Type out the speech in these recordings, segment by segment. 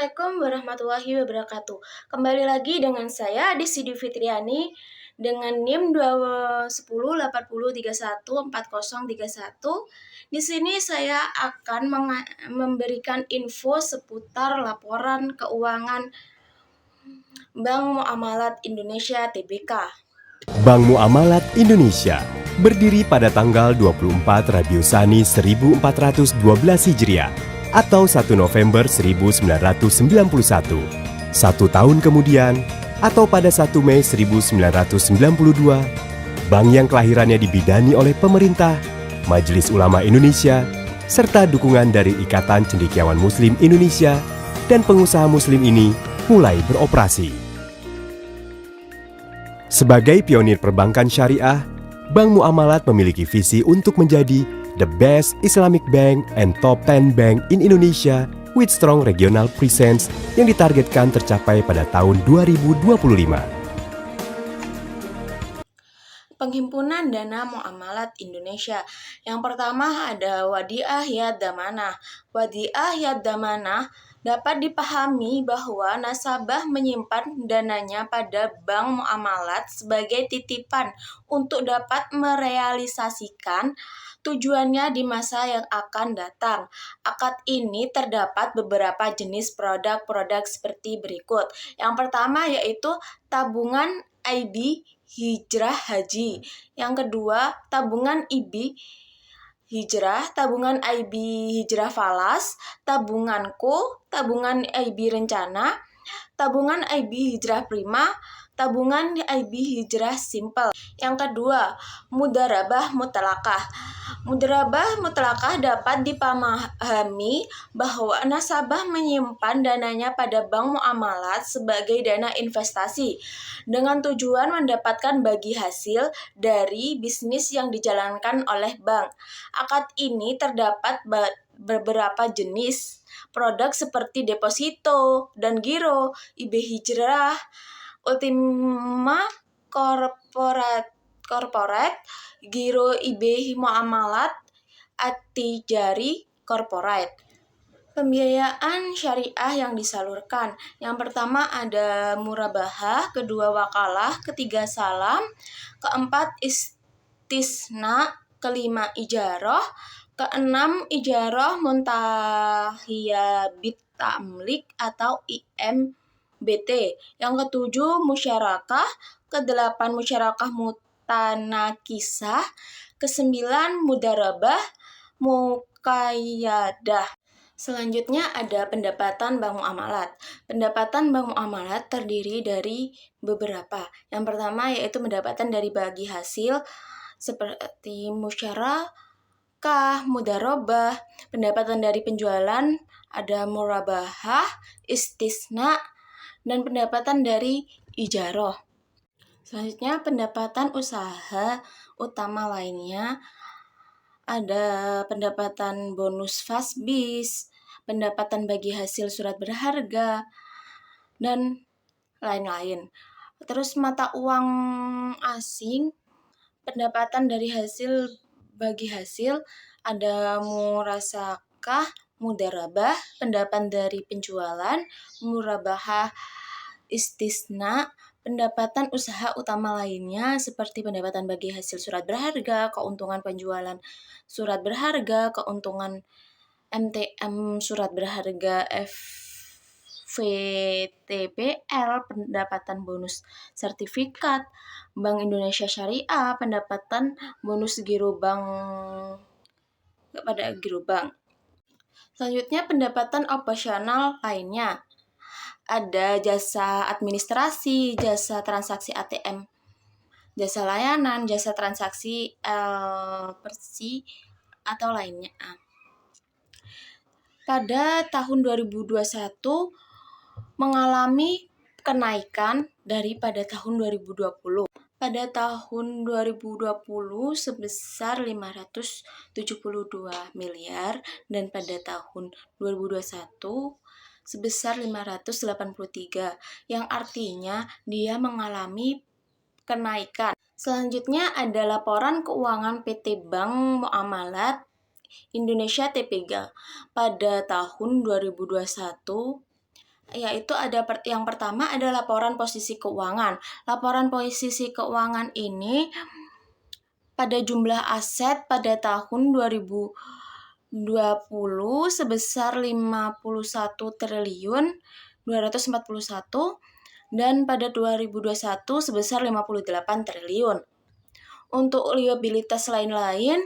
Assalamualaikum warahmatullahi wabarakatuh. Kembali lagi dengan saya Desi Fitriani dengan NIM 21080314031. Di sini saya akan memberikan info seputar laporan keuangan Bank Muamalat Indonesia (TBK). Bank Muamalat Indonesia berdiri pada tanggal 24 Rabiul Tsani 1412 Hijriah atau 1 November 1991. 1 tahun kemudian atau pada 1 Mei 1992, bank yang kelahirannya dibidani oleh pemerintah, Majelis Ulama Indonesia, serta dukungan dari Ikatan Cendekiawan Muslim Indonesia dan pengusaha muslim ini mulai beroperasi. Sebagai pionir perbankan syariah, Bank Muamalat memiliki visi untuk menjadi the best Islamic bank and top 10 bank in Indonesia with strong regional presence yang ditargetkan tercapai pada tahun 2025. Penghimpunan Dana Muamalat Indonesia. Yang pertama ada Wadiah Yad Damanah. Wadiah Yad Damanah dapat dipahami bahwa nasabah menyimpan dananya pada bank muamalat sebagai titipan untuk dapat merealisasikan tujuannya di masa yang akan datang. Akad ini terdapat beberapa jenis produk-produk seperti berikut. Yang pertama yaitu tabungan IB Hijrah Haji. Yang kedua, tabungan IB Hijrah, tabungan IB Hijrah Falas, tabunganku, tabungan IB Rencana, tabungan IB Hijrah Prima, tabungan IB Hijrah Simple. Yang kedua, Mudharabah Mutlaqah. Mudharabah mutlaqah dapat dipahami bahwa nasabah menyimpan dananya pada bank muamalat sebagai dana investasi dengan tujuan mendapatkan bagi hasil dari bisnis yang dijalankan oleh bank. Akad ini terdapat beberapa jenis produk seperti deposito dan giro, IB Hijrah, Ultima Corporate, Giro IB Muamalat, At-Tijari Corporate. Pembiayaan syariah yang disalurkan. Yang pertama ada murabahah, kedua wakalah, ketiga salam, keempat istisna, kelima ijarah, keenam ijarah muntahiyah bit ta'mlik atau IMBT. Yang ketujuh musyarakah, kedelapan musyarakah mutanakisah, kesembilan mudharabah muqayyadah. Selanjutnya ada pendapatan bank muamalat. Pendapatan bank muamalat terdiri dari beberapa. Yang pertama yaitu pendapatan dari bagi hasil seperti musyarakah, mudharabah, pendapatan dari penjualan ada murabahah, istisna, dan pendapatan dari ijarah. Selanjutnya pendapatan usaha utama lainnya ada pendapatan bonus fasbis, pendapatan bagi hasil surat berharga, dan lain-lain. Terus mata uang asing, pendapatan dari hasil bagi hasil ada murasakah, mudharabah, pendapatan dari penjualan, murabahah, istisna, pendapatan usaha utama lainnya seperti pendapatan bagi hasil surat berharga, keuntungan penjualan surat berharga, keuntungan MTM surat berharga FVTPL, pendapatan bonus sertifikat Bank Indonesia Syariah, pendapatan bonus giro bank kepada giro bank. Selanjutnya pendapatan operasional lainnya. Ada jasa administrasi, jasa transaksi ATM, jasa layanan, jasa transaksi LPersi, atau lainnya. Pada tahun 2021 mengalami kenaikan daripada tahun 2020. Pada tahun 2020 sebesar 572 miliar dan pada tahun 2021 sebesar 583, yang artinya dia mengalami kenaikan. Selanjutnya ada laporan keuangan PT Bank Muamalat Indonesia (TBK) pada tahun 2021 yaitu yang pertama ada laporan posisi keuangan. Laporan posisi keuangan ini pada jumlah aset pada tahun 2020 sebesar 51 triliun 241 dan pada 2021 sebesar 58 triliun. Untuk liabilitas lain-lain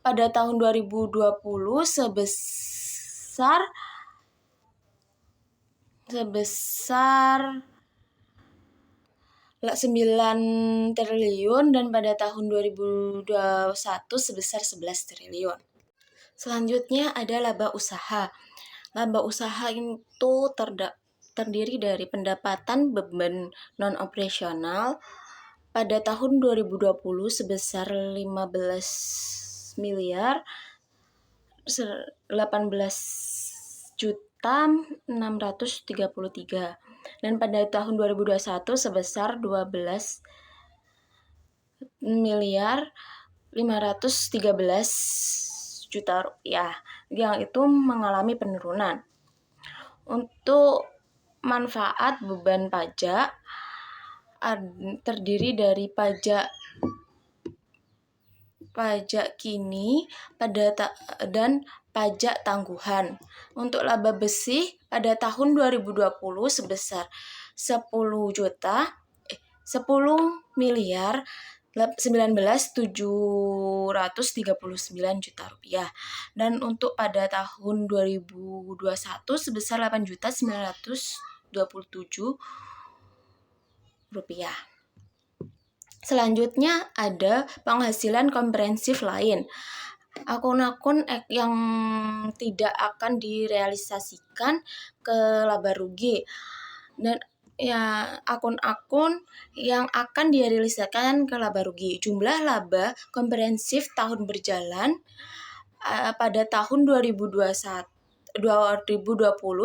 pada tahun 2020 sebesar 9 triliun dan pada tahun 2021 sebesar 11 triliun. Selanjutnya ada laba usaha. Laba usaha itu terdiri dari pendapatan beban non-operasional pada tahun 2020 sebesar 15 miliar 18.633 dan pada tahun 2021 sebesar 12 miliar 513 juta rupiah, yang itu mengalami penurunan. Untuk manfaat beban pajak terdiri dari pajak kini dan pajak tangguhan. Untuk laba besi pada tahun 2020 sebesar 10 miliar 19.739 juta rupiah. Dan untuk pada tahun 2021 sebesar 8.927 rupiah. Selanjutnya ada penghasilan komprehensif lain. Akun-akun yang tidak akan direalisasikan ke laba rugi dan akun-akun yang akan direalisasikan ke laba rugi. Jumlah laba komprehensif tahun berjalan pada tahun 2020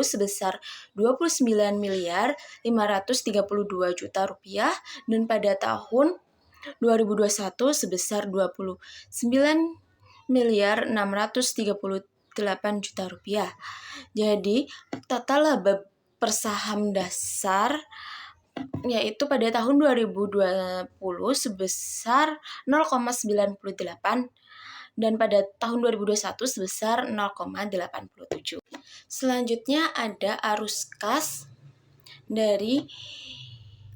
sebesar 29 miliar 532 juta rupiah dan pada tahun 2021 sebesar 29 miliar 638 juta rupiah. Jadi total laba per saham dasar yaitu pada tahun 2020 sebesar 0,98 dan pada tahun 2021 sebesar 0,87. Selanjutnya ada arus kas dari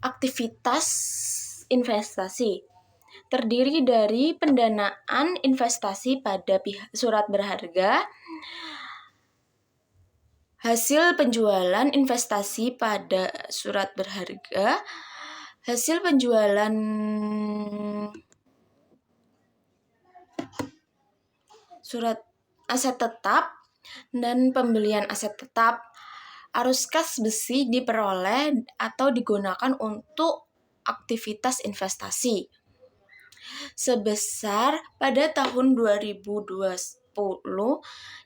aktivitas investasi. Terdiri dari pendanaan investasi pada surat berharga, hasil penjualan investasi pada surat berharga, hasil penjualan surat aset tetap, dan pembelian aset tetap. Arus kas besi diperoleh atau digunakan untuk aktivitas investasi sebesar pada tahun 2020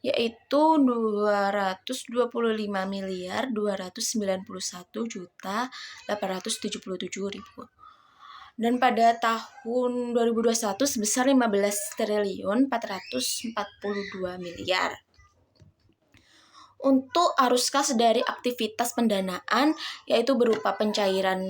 yaitu 225 miliar 291 juta 877 ribu dan pada tahun 2021 sebesar 15 triliun 442 miliar. Untuk arus kas dari aktivitas pendanaan yaitu berupa pencairan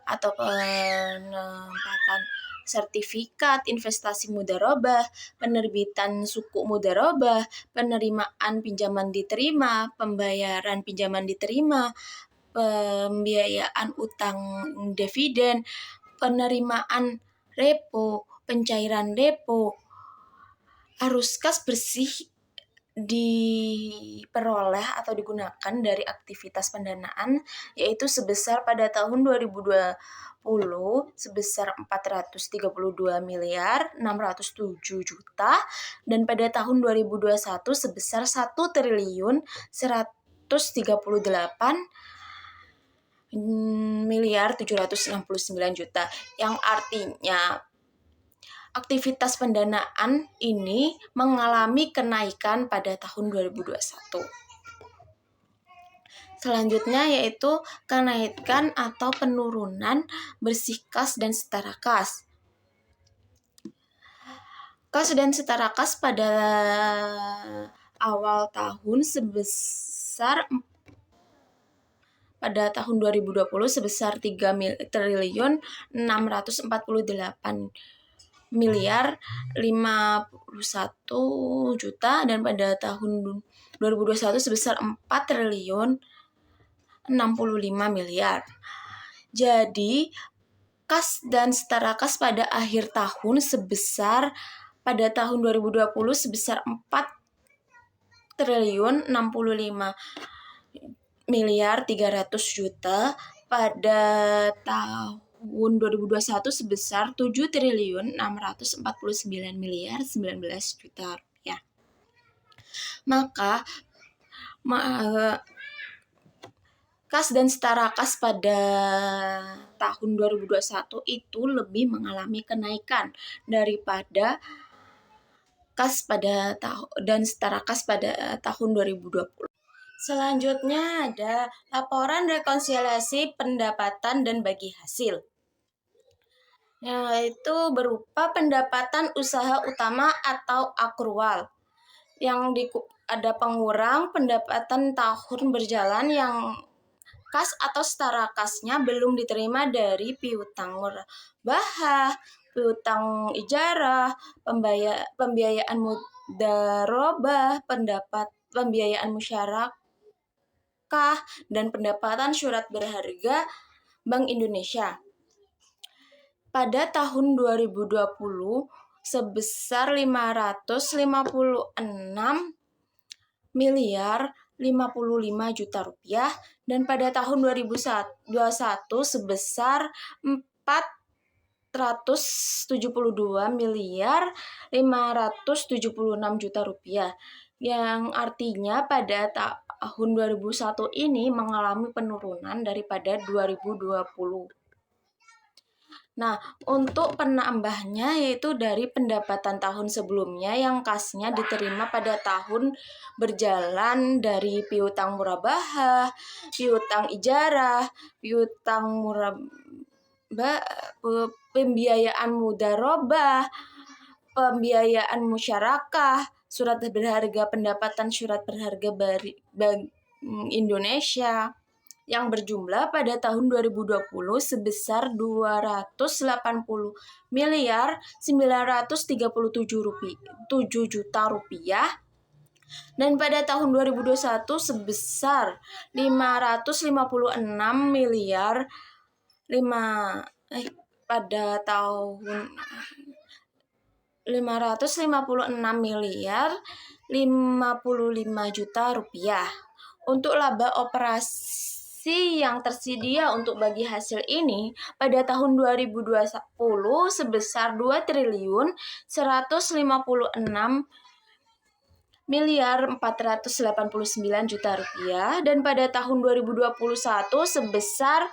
atau penempatan sertifikat investasi mudharabah, penerbitan suku mudharabah, penerimaan pinjaman diterima, pembayaran pinjaman diterima, pembiayaan utang dividen, penerimaan repo, pencairan depo. Arus kas bersih diperoleh atau digunakan dari aktivitas pendanaan yaitu sebesar pada tahun 2020 sebesar 432 miliar 607 juta dan pada tahun 2021 sebesar 1 triliun 138 miliar 769 juta yang artinya aktivitas pendanaan ini mengalami kenaikan pada tahun 2021. Selanjutnya yaitu kenaikan atau penurunan bersih kas dan setara kas. Kas dan setara kas pada awal tahun sebesar pada tahun 2020 sebesar 3 triliun 648 miliar 51 juta, dan pada tahun 2021 sebesar 4 triliun 65 miliar. Jadi, kas dan setara kas pada akhir tahun pada tahun 2020 sebesar 4 triliun 65 miliar 300 juta, pada tahun 2021 sebesar 7 triliun 649 miliar 19 juta rupiah. Maka kas dan setara kas pada tahun 2021 itu lebih mengalami kenaikan daripada kas dan setara kas pada tahun 2020. Selanjutnya ada laporan rekonsiliasi pendapatan dan bagi hasil, yaitu berupa pendapatan usaha utama atau akrual, yang ada pengurang pendapatan tahun berjalan yang kas atau setara kasnya belum diterima dari piutang murabahah, piutang ijarah, pembiayaan mudharabah, pembiayaan musyarakah, dan pendapatan surat berharga Bank Indonesia. Pada tahun 2020 sebesar 556 miliar 55 juta rupiah, dan pada tahun 2021 sebesar 472 miliar 576 juta rupiah, yang artinya pada tahun 2001 ini mengalami penurunan daripada 2020. Nah, untuk penambahnya yaitu dari pendapatan tahun sebelumnya yang kasnya diterima pada tahun berjalan dari piutang murabahah, piutang ijarah, piutang murabah, pembiayaan mudharabah, pembiayaan musyarakah, surat berharga, pendapatan surat berharga Bank Indonesia, yang berjumlah pada tahun 2020 sebesar 280 miliar 937 juta rupiah, dan pada tahun 2021 sebesar 556 miliar 55 juta rupiah. Untuk laba operasi yang tersedia untuk bagi hasil ini pada tahun 2020 sebesar 2 triliun 156 miliar 489 juta rupiah, dan pada tahun 2021 sebesar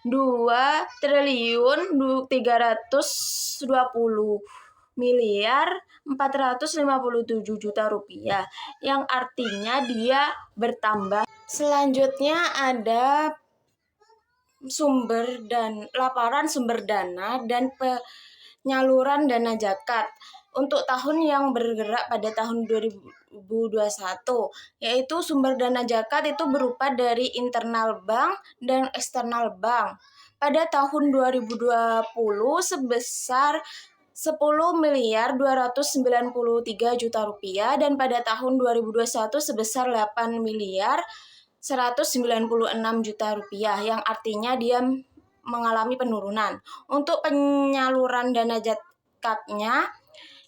2 triliun 320 miliar 457 juta rupiah, yang artinya dia bertambah. Selanjutnya ada laporan sumber dana dan penyaluran dana zakat untuk tahun yang bergerak pada tahun 2021, yaitu sumber dana zakat itu berupa dari internal bank dan eksternal bank. Pada tahun 2020 sebesar 10 miliar 293 juta rupiah, dan pada tahun 2021 sebesar 8 miliar 196 juta rupiah, yang artinya dia mengalami penurunan. Untuk penyaluran dana zakatnya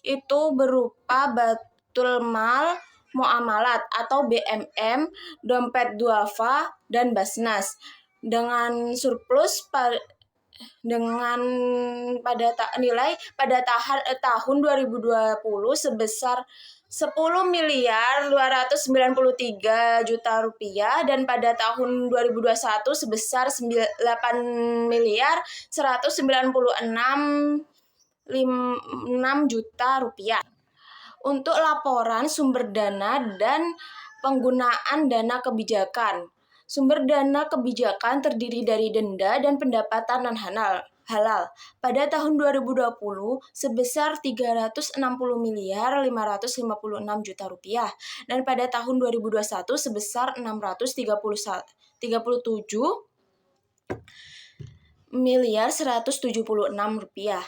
itu berupa Baitul Mal Muamalat atau BMM, dompet duafa, dan Basnas, dengan surplus nilai pada tahun 2020 sebesar 10 miliar 293 juta rupiah, dan pada tahun 2021 sebesar 8 miliar 196 juta rupiah. Untuk laporan sumber dana dan penggunaan dana kebijakan. Sumber dana kebijakan terdiri dari denda dan pendapatan non-halal. halal pada tahun 2020 sebesar 360.556 juta rupiah dan pada tahun 2021 sebesar 637,176 rupiah.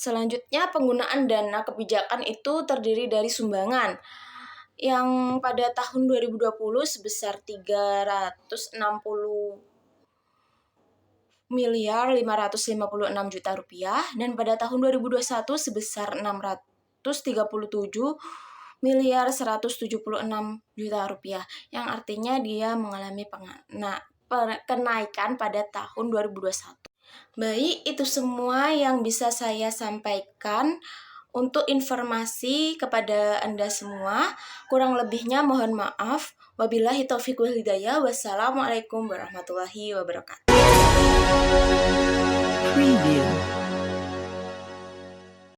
Selanjutnya, penggunaan dana kebijakan itu terdiri dari sumbangan yang pada tahun 2020 sebesar 360.556 juta rupiah dan pada tahun 2021 sebesar 637.176 juta rupiah, yang artinya dia mengalami kenaikan pada tahun 2021. Baik, itu semua yang bisa saya sampaikan untuk informasi kepada Anda semua. Kurang lebihnya mohon maaf. Wabillahi taufiq wal hidayah. Wassalamualaikum warahmatullahi wabarakatuh. Preview.